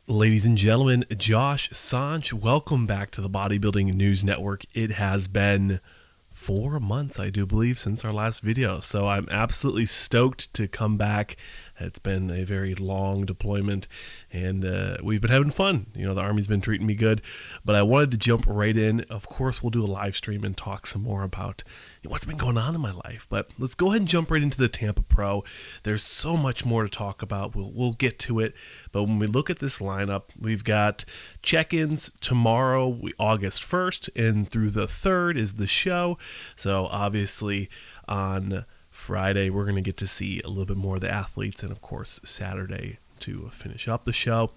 Ladies and gentlemen, Josh Sanch, welcome back to the Bodybuilding News Network. It has been 4 months, I do believe, since our last video, so I'm absolutely stoked to come back. It's been a very long deployment, and we've been having fun. You know, the Army's been treating me good, but I wanted to jump right in. Of course, we'll do a live stream and talk some more about what's been going on in my life, but let's go ahead and jump right into the Tampa Pro. There's so much more to talk about. We'll get to it, but when we look at this lineup, we've got check-ins tomorrow, August 1st, and through the 3rd is the show. So obviously on Friday, we're going to get to see a little bit more of the athletes, and of course Saturday to finish up the show.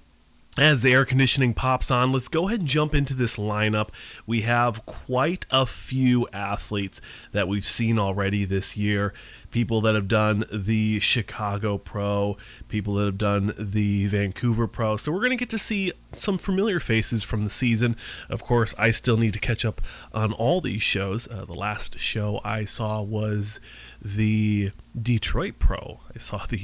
As the air conditioning pops on, let's go ahead and jump into this lineup. We have quite a few athletes that we've seen already this year. People that have done the Chicago Pro, people that have done the Vancouver Pro. So we're going to get to see some familiar faces from the season. Of course, I still need to catch up on all these shows. The last show I saw was the Detroit Pro. I saw the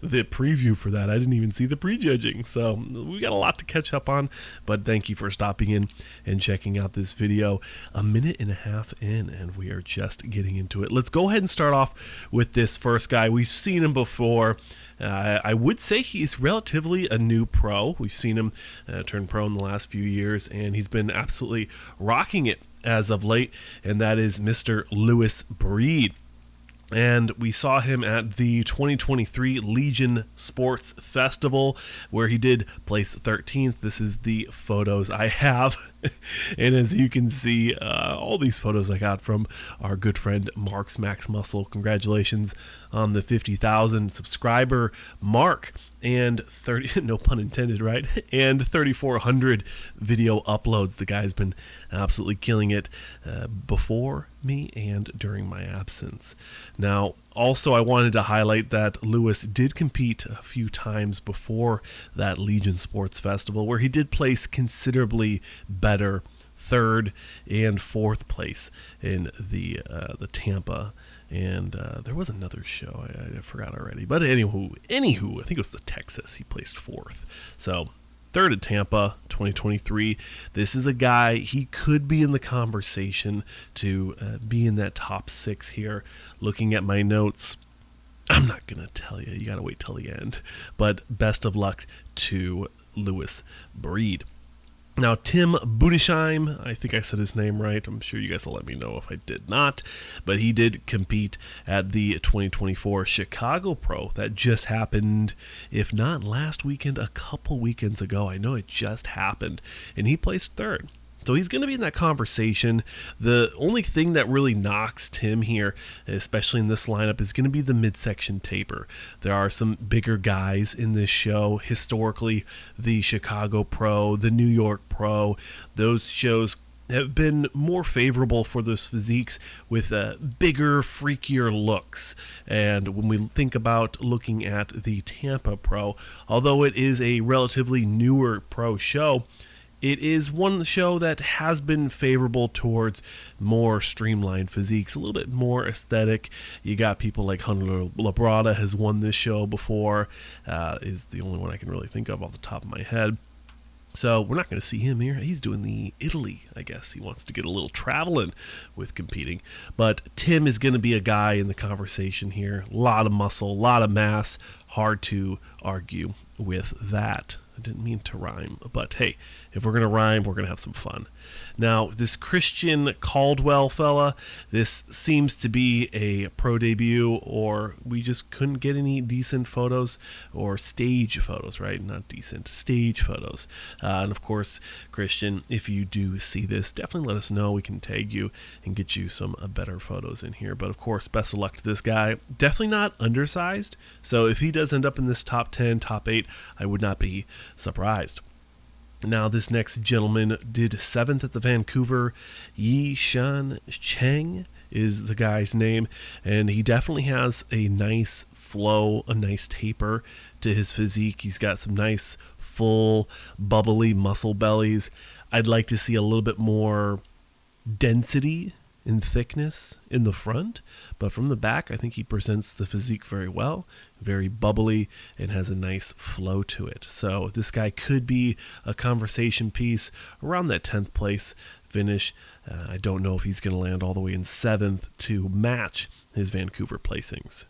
the preview for that. I didn't even see the prejudging. So we got a lot to catch up on, but thank you for stopping in and checking out this video. A minute and a half in, and we are just getting into it. Let's go ahead and start off with this first guy. We've seen him before. I would say he's relatively a new pro. We've seen him turn pro in the last few years, and he's been absolutely rocking it as of late, and that is Mr. Lewis Breed. And we saw him at the 2023 Legion Sports Festival, where he did place 13th. This is the photos I have. And as you can see, all these photos I got from our good friend Mark's Max Muscle. Congratulations on the 50,000 subscriber mark, and 30, no pun intended, right? And 3,400 video uploads. The guy's been absolutely killing it before me and during my absence. Now, also, I wanted to highlight that Lewis did compete a few times before that Legion Sports Festival, where he did place considerably better, 3rd and 4th place in the Tampa. And there was another show I forgot already, but anywho, I think it was the Texas. He placed 4th. So 3rd at Tampa, 2023. This is a guy, he could be in the conversation to be in that top 6 here. Looking at my notes, I'm not going to tell you. You got to wait till the end. But best of luck to Lewis Breed. Now, Tim Budesheim, I think I said his name right. I'm sure you guys will let me know if I did not. But he did compete at the 2024 Chicago Pro. That just happened, if not last weekend, a couple weekends ago. I know it just happened. And he placed 3rd. So he's going to be in that conversation. The only thing that really knocks Tim here, especially in this lineup, is going to be the midsection taper. There are some bigger guys in this show. Historically, the Chicago Pro, the New York Pro, those shows have been more favorable for those physiques with bigger, freakier looks. And when we think about looking at the Tampa Pro, although it is a relatively newer pro show, it is one show that has been favorable towards more streamlined physiques, a little bit more aesthetic. You got people like Hunter Labrada has won this show before, is the only one I can really think of off the top of my head. So we're not going to see him here. He's doing the Italy, I guess. He wants to get a little traveling with competing. But Tim is going to be a guy in the conversation here. A lot of muscle, a lot of mass. Hard to argue with that. I didn't mean to rhyme, but hey, if we're going to rhyme, we're going to have some fun. Now, this Christian Caldwell fella, this seems to be a pro debut, or we just couldn't get any decent photos, or stage photos, right? Not decent, stage photos. And of course, Christian, if you do see this, definitely let us know. We can tag you and get you some better photos in here. But of course, best of luck to this guy. Definitely not undersized. So if he does end up in this top 10, top 8, I would not be surprised. Now, this next gentleman did 7th at the Vancouver. Yi-Shan Cheng is the guy's name, and he definitely has a nice flow, a nice taper to his physique. He's got some nice, full, bubbly muscle bellies. I'd like to see a little bit more density in thickness in the front, but from the back, I think he presents the physique very well, very bubbly, and has a nice flow to it. So this guy could be a conversation piece around that 10th place finish. I don't know if he's going to land all the way in 7th to match his Vancouver placings.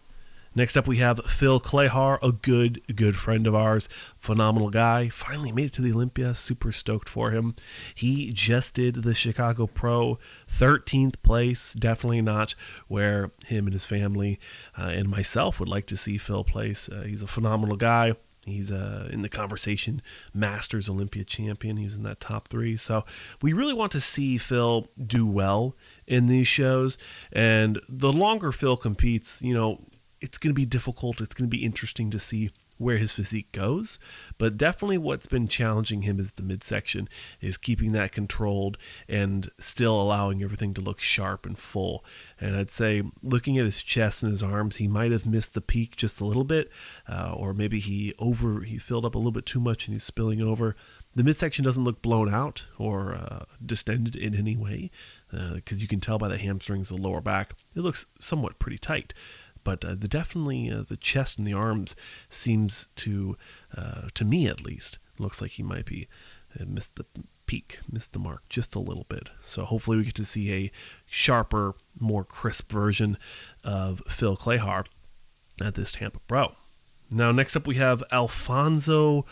Next up, we have Phil Clahar, a good friend of ours. Phenomenal guy. Finally made it to the Olympia. Super stoked for him. He just did the Chicago Pro, 13th place. Definitely not where him and his family and myself would like to see Phil place. He's a phenomenal guy. He's in the conversation Masters Olympia champion. He was in that top 3. So we really want to see Phil do well in these shows. And the longer Phil competes, it's going to be difficult. It's going to be interesting to see where his physique goes. But definitely what's been challenging him is the midsection, is keeping that controlled and still allowing everything to look sharp and full. And I'd say looking at his chest and his arms, he might have missed the peak just a little bit, or maybe he filled up a little bit too much and he's spilling over. The midsection doesn't look blown out or distended in any way, because you can tell by the hamstrings, the lower back, it looks somewhat pretty tight. But the chest and the arms seems to me at least, looks like he might be missed the peak, missed the mark just a little bit. So hopefully we get to see a sharper, more crisp version of Phil Clahar at this Tampa Pro. Now next up we have Alphonso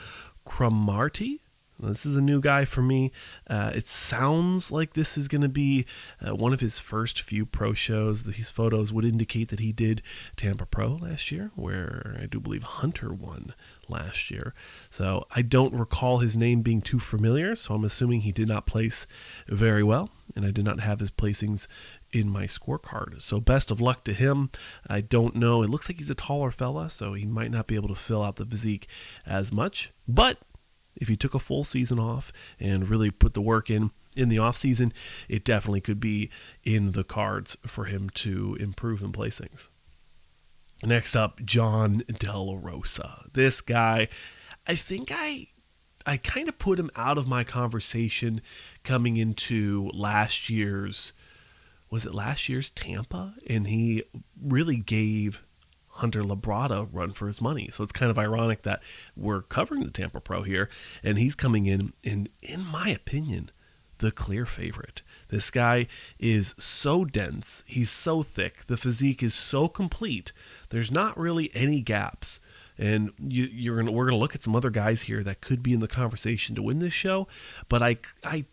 Cromartie. This is a new guy for me. It sounds like this is going to be one of his first few pro shows. These photos would indicate that he did Tampa Pro last year, where I do believe Hunter won last year. So I don't recall his name being too familiar, so I'm assuming he did not place very well, and I did not have his placings in my scorecard. So best of luck to him. I don't know. It looks like he's a taller fella, so he might not be able to fill out the physique as much, but if he took a full season off and really put the work in the off season, it definitely could be in the cards for him to improve in placings. Next up, Jon Delarosa. This guy, I think I kind of put him out of my conversation coming into last year's Tampa? And he really gave Hunter Labrada run for his money. So it's kind of ironic that we're covering the Tampa Pro here, and he's coming in my opinion, the clear favorite. This guy is so dense. He's so thick. The physique is so complete. There's not really any gaps. And we're gonna look at some other guys here that could be in the conversation to win this show, but I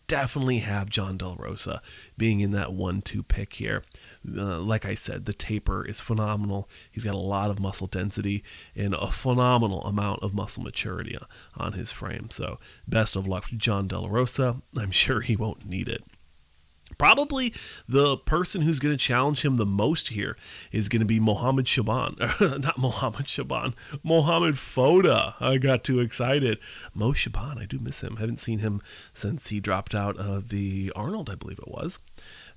definitely have Jon Delarosa being in that 1-2 pick here. Like I said, the taper is phenomenal. He's got a lot of muscle density and a phenomenal amount of muscle maturity on his frame. So best of luck to Jon Delarosa. I'm sure he won't need it. Probably the person who's going to challenge him the most here is going to be Mohamed Foda. I got too excited. Mo Shaban, I do miss him. Haven't seen him since he dropped out of the Arnold, I believe it was.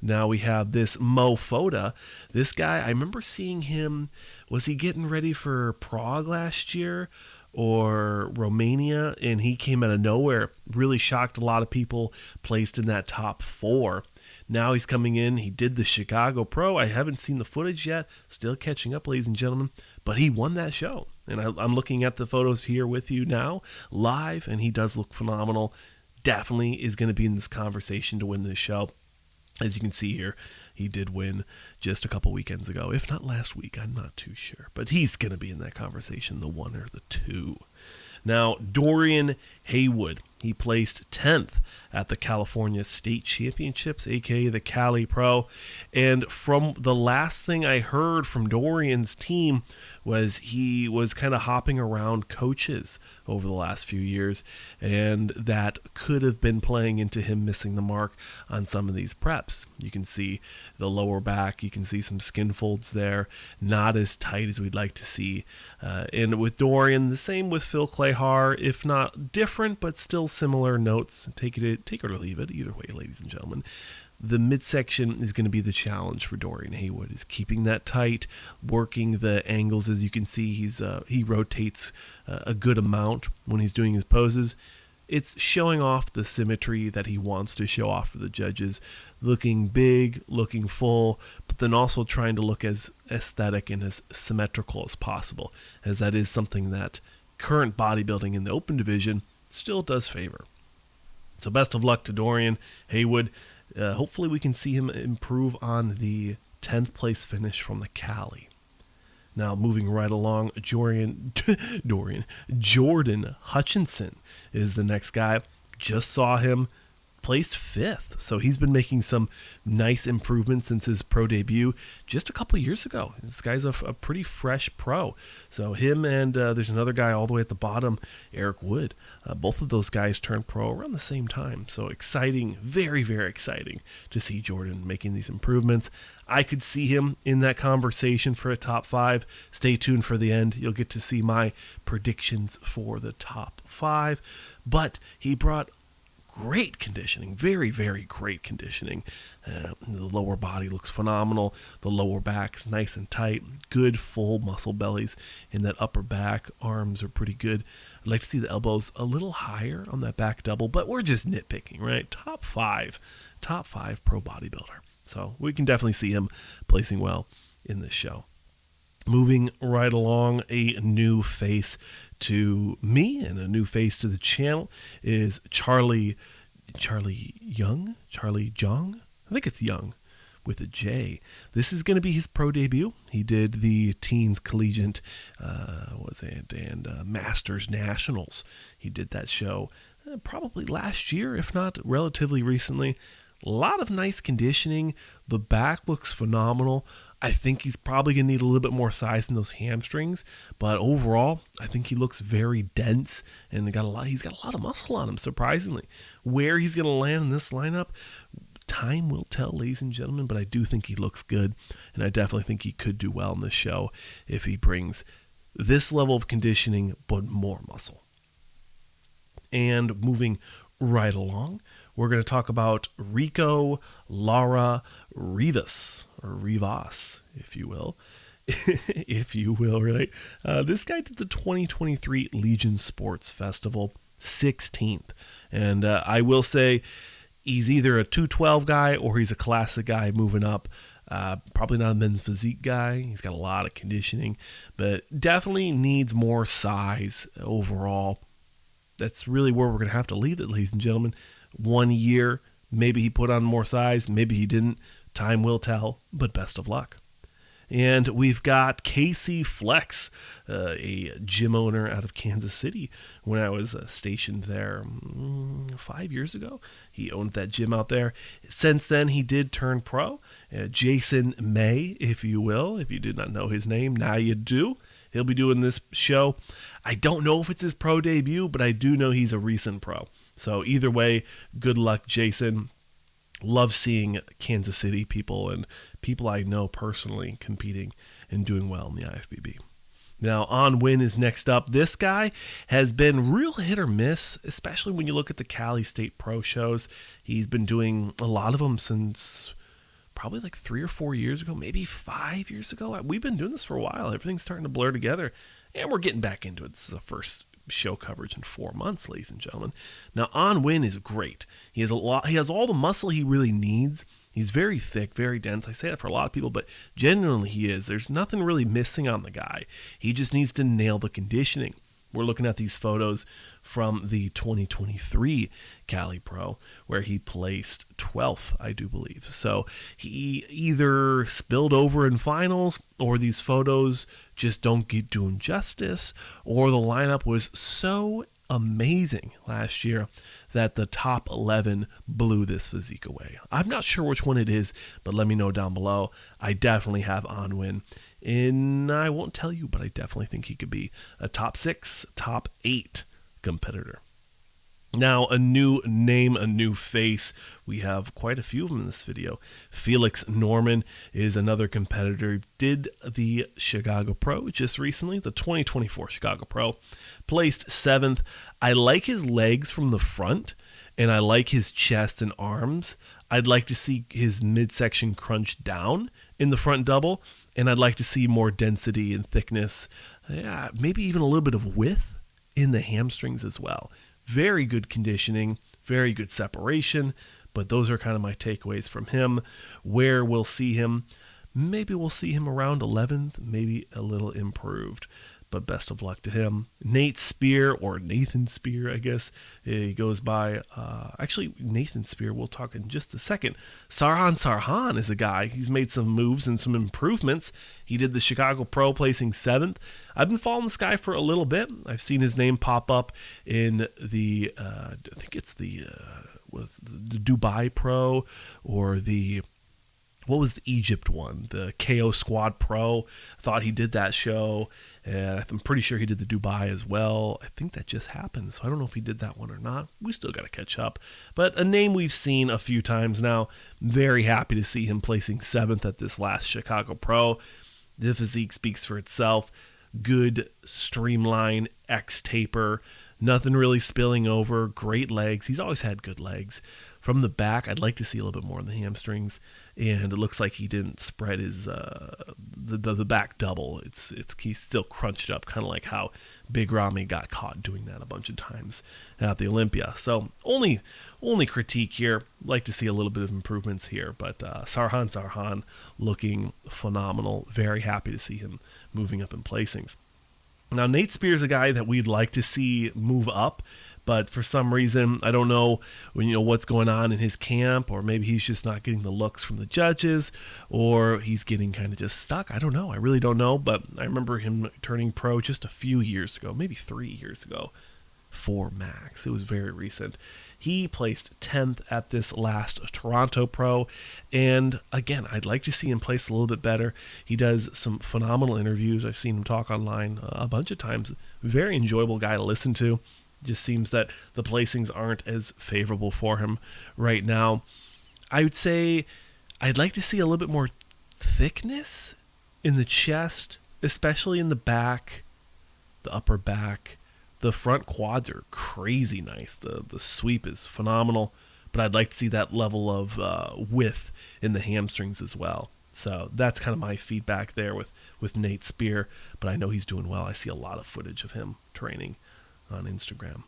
Now we have this Mo Foda. This guy, I remember seeing him, was he getting ready for Prague last year or Romania? And he came out of nowhere, really shocked a lot of people, placed in that top 4. Now he's coming in. He did the Chicago Pro. I haven't seen the footage yet. Still catching up, ladies and gentlemen. But he won that show. And I'm looking at the photos here with you now, live, and he does look phenomenal. Definitely is going to be in this conversation to win this show. As you can see here, he did win just a couple weekends ago. If not last week, I'm not too sure. But he's going to be in that conversation, the 1 or the 2. Now, Dorian Haywood, he placed 10th at the California State Championships, aka the Cali Pro. And from the last thing I heard from Dorian's team was he was kind of hopping around coaches over the last few years, and that could have been playing into him missing the mark on some of these preps. You can see the lower back, you can see some skin folds there, not as tight as we'd like to see. And with Dorian, the same with Phil Clahar, if not different, but still similar notes. Take it or leave it, either way, ladies and gentlemen. The midsection is going to be the challenge for Dorian Haywood, is keeping that tight, working the angles. As you can see, he rotates a good amount when he's doing his poses. it's showing off the symmetry that he wants to show off for the judges, looking big, looking full, but then also trying to look as aesthetic and as symmetrical as possible, as that is something that current bodybuilding in the open division still does favor. So best of luck to Dorian Haywood. Hopefully we can see him improve on the 10th place finish from the Cali. Now, moving right along, Jordan Hutchinson is the next guy. Just saw him placed 5th. So he's been making some nice improvements since his pro debut just a couple years ago. This guy's a pretty fresh pro. So him and there's another guy all the way at the bottom, Eric Wood. Both of those guys turned pro around the same time. So exciting, very, very exciting to see Jordan making these improvements. I could see him in that conversation for a top 5. Stay tuned for the end. You'll get to see my predictions for the top 5. But he brought great conditioning, very, very great conditioning. The lower body looks phenomenal. The lower back is nice and tight. Good full muscle bellies in that upper back. Arms are pretty good. I'd like to see the elbows a little higher on that back double, but we're just nitpicking, right? Top 5 pro bodybuilder. So we can definitely see him placing well in this show. Moving right along, a new face to me and a new face to the channel is Charly Joung. I think it's Young with a J. This is going to be his pro debut. He did the Teens Collegiate, and Masters Nationals. He did that show probably last year, if not relatively recently. A lot of nice conditioning. The back looks phenomenal. I think he's probably going to need a little bit more size in those hamstrings, but overall, I think he looks very dense and he's got a lot of muscle on him, surprisingly. Where he's going to land in this lineup, time will tell, ladies and gentlemen, but I do think he looks good, and I definitely think he could do well in this show if he brings this level of conditioning, but more muscle. And moving right along, we're going to talk about Rico, Lara, Rivas, or Rivas, if you will. Right? This guy did the 2023 Legion Sports Festival, 16th. And I will say he's either a 212 guy or he's a classic guy moving up. Probably not a men's physique guy. He's got a lot of conditioning, but definitely needs more size overall. That's really where we're going to have to leave it, ladies and gentlemen. 1 year, maybe he put on more size, maybe he didn't. Time will tell, but best of luck. And we've got Casey Flex, a gym owner out of Kansas City. When I was stationed there 5 years ago, he owned that gym out there. Since then, he did turn pro. Jason May, if you will. If you did not know his name, now you do. He'll be doing this show. I don't know if it's his pro debut, but I do know he's a recent pro. So either way, good luck, Jason. Love seeing Kansas City people and people I know personally competing and doing well in the IFBB. Now, Nguyen is next up. This guy has been real hit or miss, especially when you look at the Cali State Pro shows. He's been doing a lot of them since probably like 3 or 4 years ago, maybe 5 years ago. We've been doing this for a while. Everything's starting to blur together, and we're getting back into it. This is the first show coverage in 4 months, ladies and gentlemen. Now, Nguyen is great. He has all the muscle he really needs. He's very thick, very dense. I say that for a lot of people, but genuinely he is. There's nothing really missing on the guy. He just needs to nail the conditioning. We're looking at these photos from the 2023 Cali Pro, where he placed 12th, I do believe. So he either spilled over in finals, or these photos just don't do him justice, or the lineup was so amazing last year that the top 11 blew this physique away. I'm not sure which one it is, but let me know down below. I definitely have Nguyen. And I won't tell you, but I definitely think he could be a top 6, top 8 competitor. Now, a new name, a new face. We have quite a few of them in this video. Felix Norman is another competitor. Did the Chicago Pro just recently, the 2024 Chicago Pro. Placed 7th. I like his legs from the front, and I like his chest and arms. I'd like to see his midsection crunch down in the front double, and I'd like to see more density and thickness. Yeah, maybe even a little bit of width in the hamstrings as well. very good conditioning, very good separation, but those are kind of my takeaways from him. Where we'll see him, maybe we'll see him around 11th, maybe a little improved, but best of luck to him. Nate Spear, or Nathan Spear, I guess he goes by. Actually, Nathan Spear, we'll talk in just a second. Sarhan Sarhan is a guy. He's made some moves and some improvements. He did the Chicago Pro, placing 7th. I've been following this guy for a little bit. I've seen his name pop up in the, I think it's the Dubai Pro, or what was the Egypt one? The KO Squad Pro. I thought he did that show, and I'm pretty sure he did the Dubai as well. I think that just happened, so I don't know if he did that one or not. We still got to catch up. But a name we've seen a few times now. Very happy to see him placing 7th at this last Chicago Pro. The physique speaks for itself. Good streamline X-taper. Nothing really spilling over. Great legs. He's always had good legs. From the back, I'd like to see a little bit more on the hamstrings, and it looks like he didn't spread his the back double. He's still crunched up, kind of like how Big Ramy got caught doing that a bunch of times at the Olympia. So only critique here. Like to see a little bit of improvements here, but Sarhan Sarhan looking phenomenal. Very happy to see him moving up in placings. Now, Nate Spear's a guy that we'd like to see move up, but for some reason, I don't know what's going on in his camp, or maybe he's just not getting the looks from the judges, or he's getting kind of just stuck. I don't know. I really don't know, but I remember him turning pro just a few years ago, maybe 3 years ago. 4 max. It was very recent. He placed 10th at this last Toronto Pro, and again, I'd like to see him place a little bit better. He does some phenomenal interviews. I've seen him talk online a bunch of times. Very enjoyable guy to listen to. Just seems that the placings aren't as favorable for him right now. I would say I'd like to see a little bit more thickness in the chest, especially in the back, the upper back. The front quads are crazy nice. The sweep is phenomenal, but I'd like to see that level of width in the hamstrings as well. So that's kind of my feedback there with Nate Spear, but I know he's doing well. I see a lot of footage of him training on Instagram.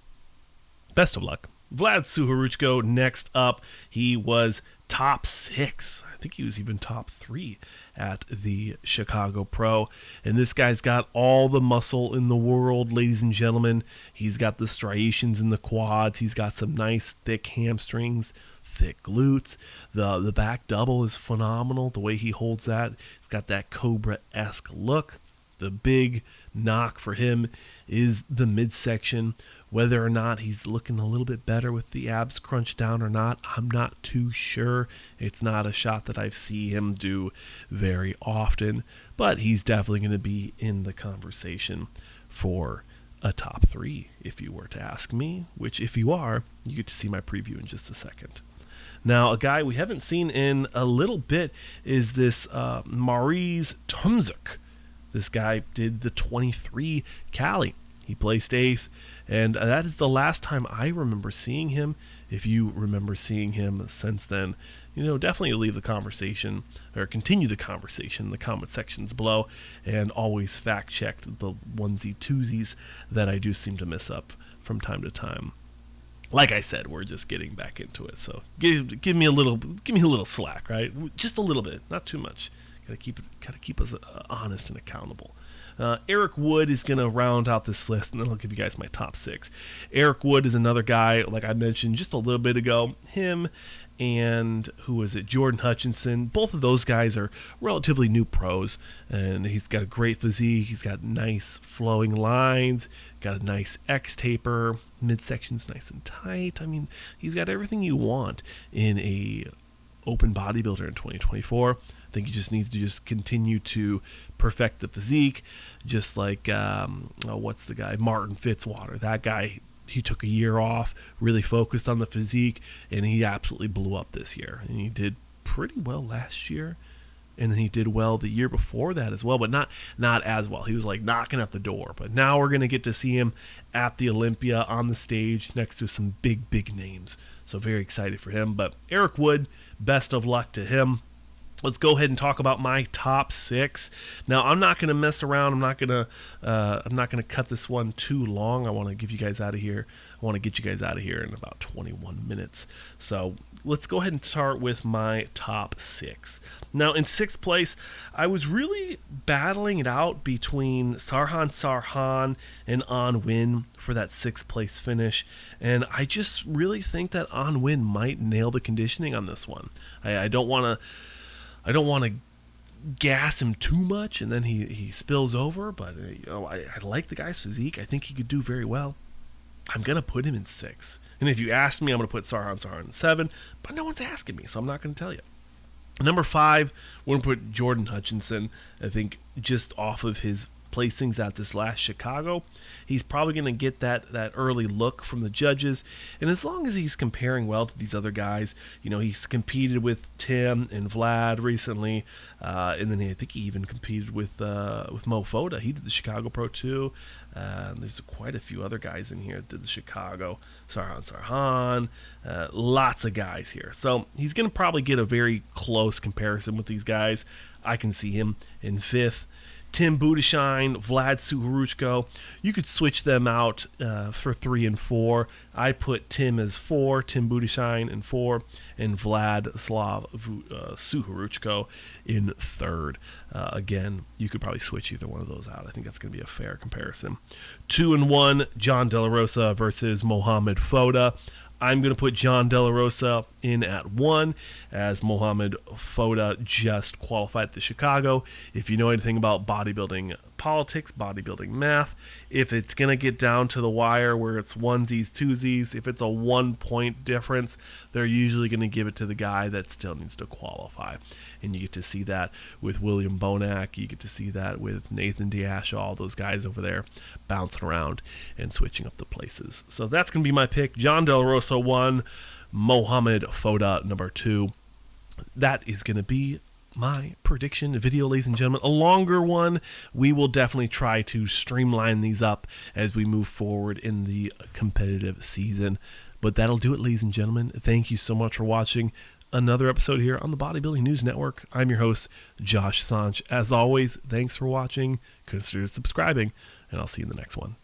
Best of luck. Vlad Sukhoruchko next up. He was top 6. I think he was even top 3 at the Chicago Pro. And this guy's got all the muscle in the world, ladies and gentlemen. He's got the striations in the quads. He's got some nice thick hamstrings, thick glutes. The back double is phenomenal. The way he holds that, he's got that Cobra-esque look. The big knock for him is the midsection. Whether or not he's looking a little bit better with the abs crunched down or not, I'm not too sure. It's not a shot that I see him do very often, but he's definitely going to be in the conversation for a top 3, if you were to ask me, which if you are, you get to see my preview in just a second. Now, a guy we haven't seen in a little bit is this Mariusz Tomczuk. This guy did the 23 Cali. He placed 8th, and that is the last time I remember seeing him. If you remember seeing him since then, definitely leave the conversation, or continue the conversation in the comment sections below, and always fact check the onesie twosies that I do seem to miss up from time to time. Like I said, we're just getting back into it, so give me a little slack, right? Just a little bit, not too much. Gotta keep us honest and accountable. Eric Wood is going to round out this list, and then I'll give you guys my top 6. Eric Wood is another guy, like I mentioned just a little bit ago. Him and, Jordan Hutchinson. Both of those guys are relatively new pros, and he's got a great physique. He's got nice flowing lines, got a nice X-taper, midsection's nice and tight. I mean, he's got everything you want in a open bodybuilder in 2024. I think he just needs to just continue to perfect the physique, just like what's the guy, Martin Fitzwater. That guy, he took a year off, really focused on the physique, and he absolutely blew up this year. And he did pretty well last year, and then he did well the year before that as well, but not as well. He was like knocking at the door. But now we're gonna get to see him at the Olympia on the stage next to some big names. So very excited for him. But Eric Wood, best of luck to him. let's go ahead and talk about my top 6. Now, I'm not going to mess around. I'm not going to cut this one too long. I want to give you guys out of here. I want to get you guys out of here in about 21 minutes. So let's go ahead and start with my top 6. Now, in 6th place, I was really battling it out between Sarhan Sarhan and Nguyen for that 6th place finish, and I just really think that Nguyen might nail the conditioning on this one. I don't want to gas him too much and then he spills over, but I like the guy's physique. I think he could do very well. I'm going to put him in 6. And if you ask me, I'm going to put Sarhan Sarhan in 7, but no one's asking me, so I'm not going to tell you. Number 5, we're going to put Jordan Hutchinson. I think just off of his placings at this last Chicago, he's probably going to get that early look from the judges, and as long as he's comparing well to these other guys, he's competed with Tim and Vlad recently, and then I think he even competed with Mo Foda. He did the Chicago Pro too. There's quite a few other guys in here that did the Chicago. Sarhan Sarhan, lots of guys here, so he's going to probably get a very close comparison with these guys. I can see him in 5th. Tim Budesheim, Vlad Sukhoruchko. You could switch them out for 3 and 4. I put Tim as 4, Tim Budesheim in 4, and Vladyslav Sukhoruchko in 3rd. Again, you could probably switch either one of those out. I think that's going to be a fair comparison. 2 and 1, Jon Delarosa versus Mohamed Foda. I'm going to put Jon Delarosa in at 1, as Mohamed Foda just qualified at the Chicago. If you know anything about bodybuilding politics, bodybuilding math, if it's going to get down to the wire where it's onesies, twosies, if it's a 1-point difference, they're usually going to give it to the guy that still needs to qualify. And you get to see that with William Bonac. You get to see that with Nathan Diasha, all those guys over there bouncing around and switching up the places. So that's going to be my pick. Jon Delarosa 1, Mohamed Foda number 2. That is going to be my prediction video, ladies and gentlemen. A longer one. We will definitely try to streamline these up as we move forward in the competitive season. But that'll do it, ladies and gentlemen. Thank you so much for watching another episode here on the Bodybuilding News Network. I'm your host, Josh Sanch. As always, thanks for watching. Consider subscribing, and I'll see you in the next one.